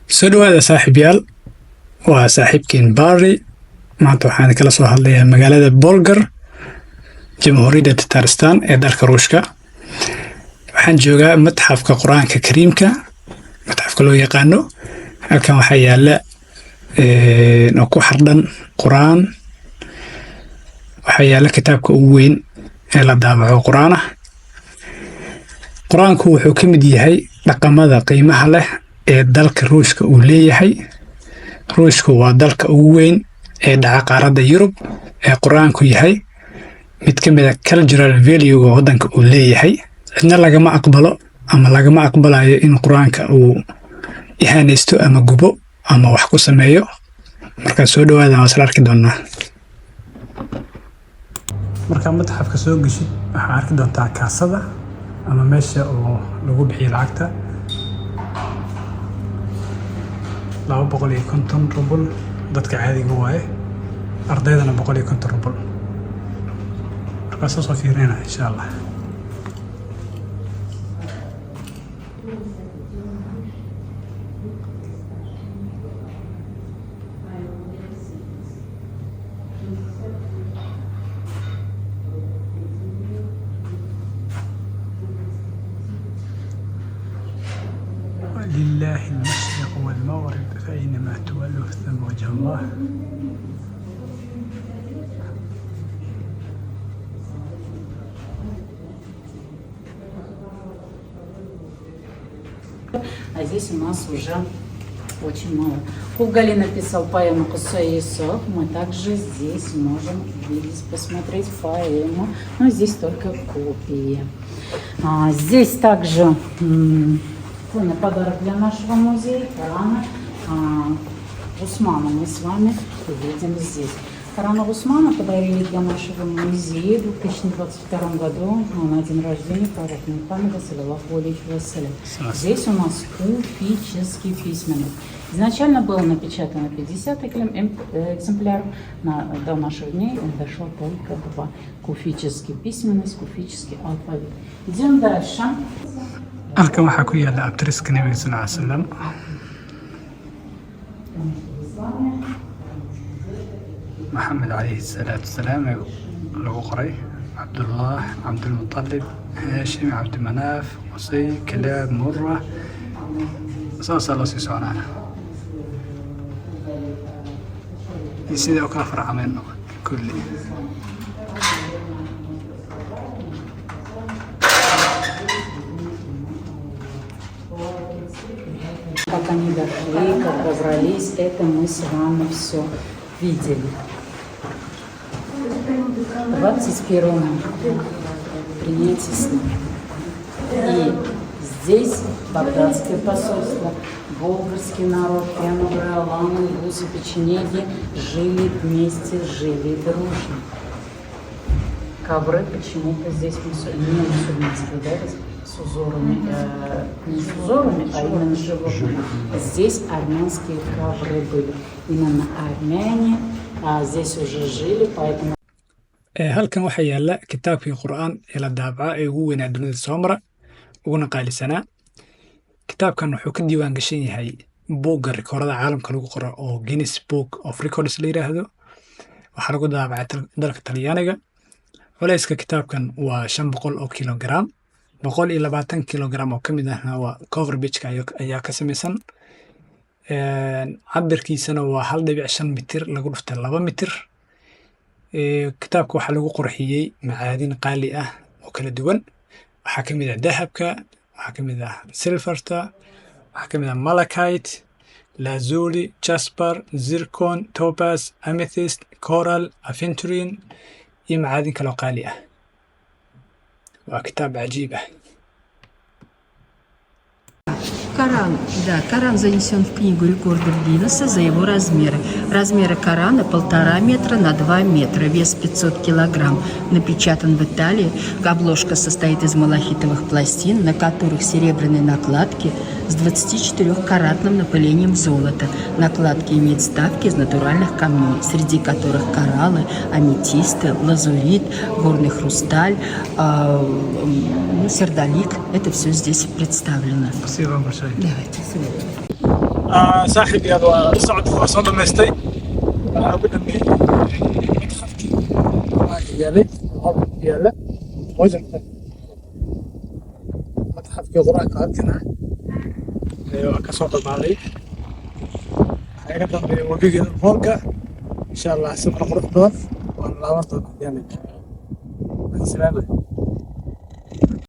soo dhawaada saaxiibyaal, waa saaxiibkiin Barry. Maanta waxaan kala soo hadlayaa magaalada Bolgar, Jamhuuriyadda Tatarstan ee dalka Ruushka. Waxaan joogaa matxafka Quraanka Kariimka, matxafka loo yaqaano. Halkan waxaa yaala oo ku xardhan Quraan. Waxaa yaala kitaabka ugu weyn ee la daabaco Quraana. Quraanku wuxuu ka mid yahay dhaqamada qiimaha leh ee dalka Ruushka uu leeyahay. Ruushku waa dalka ugu weyn ee dhaca qaaradda Yurub ee Quraanku yahay mid ka mid ah cultural value-ga waddanka uu leeyahay. Cidna lagama aqbalo ama lagama aqbalayo in Quraanka uu ihaanaysto ama gubo ama wax ku sameeyo. Marka soo dhawaada waan isla arki doonaa. Marka matxafka soo gashid waxaa arki doontaa kaasada ama meesha oo lagu bixiyo lacagta 250 rubl dadka caadiga waaye, ardaydana 150 rubl. Markaas soo fiirina insha Allah. لله المشرق والمغرب فأينما تولوا ثم وجه الله. А здесь у нас уже очень мало. Хугали написал поэму «Кусай сок». Мы также здесь можем видеть, посмотреть поэму, но здесь только копии. Здесь также подарок для нашего музея Корана Усмана. Мы с вами увидим здесь. Корана Усмана подарили для нашего музея в 2022 году на день рождения пророка Мухаммеда, саллаллаху алейхи вассалям. Здесь у нас куфический письменный. Изначально было напечатано 50 экземпляров, до наших дней он дошел только 2. Куфический письменность, куфический алфавит. Идем дальше. Halkan waxaa ku yaala abtiriska Nabiga sallallahu alayhi wasallam. Muhammad alayhi salatu wasalam lagu qoray Abdullah, Abdul Muttalib, Hashim, Abd Manaf, Qusay, Kilab, Murrah. Saas loo sii soconaa. Sidoo kale farcameen kulli. Как они дошли, как добрались, это мы с вами все видели. 21-м принятие сна. И здесь багдадское посольство, болгарский народ, Прямогры, Аламы, Гусы, Печенеги жили вместе, жили дружно. Ковры почему-то здесь не мусульманские, да, с узорами, не с узорами, а именно животные. Здесь армянские ковры были. Именно армяне здесь уже жили, поэтому... halkan waxaa yaala kitaabkii Qur'aan ee la daabaca ee ugu weynaa dunida soo mara uguna qaalisanaa. Kitaabkan wuxuu ka diiwaan gashan yahay buugga rikoorada caalamka lagu qoro oo Guinness Book of Records la yiraahdo. Waxaa lagu daabacay dalka Talyaaniga. Culayska kitaabkan waa 500 oo kilogram. 120 kilogram oo ka mid ahna waa cover page-ka ayaa ka samaysan. Cabirkiisana waa 1.5 mitir lagu dhuftay 2 mitir. Kitaabka waxaa lagu qurxiyey macaadin qaali ah oo kala duwan. Waxaa ka mid ah dahabka, waxaa ka mid ah silverta, waxaa ka mid ah malachite, lazuli, jasper, zircon, topaz, amethyst, coral, aventurine iyo macaadin kale oo qaali ah. Waa kitaab cajiib ah. Коран, да, Коран занесен в книгу рекордов Гиннесса за его размеры. Размеры Корана 1,5 метра на 2 метра, вес 500 килограмм. Напечатан в Италии. Обложка состоит из малахитовых пластин, на которых серебряные накладки с 24-каратным напылением золота. Накладки имеют вставки из натуральных камней, среди которых кораллы, аметисты, лазурит, горный хрусталь, сердолик. Это все здесь представлено. Спасибо большое. Давайте. صاحبي هذا صعد وصلنا مستي أبدا متخفي يالي هذا ياله وزن متخفي قرآن كنا كسوق المالي أيضا وبيجي الفولكا إن شاء الله سبحان الله والله والله يعني السلامة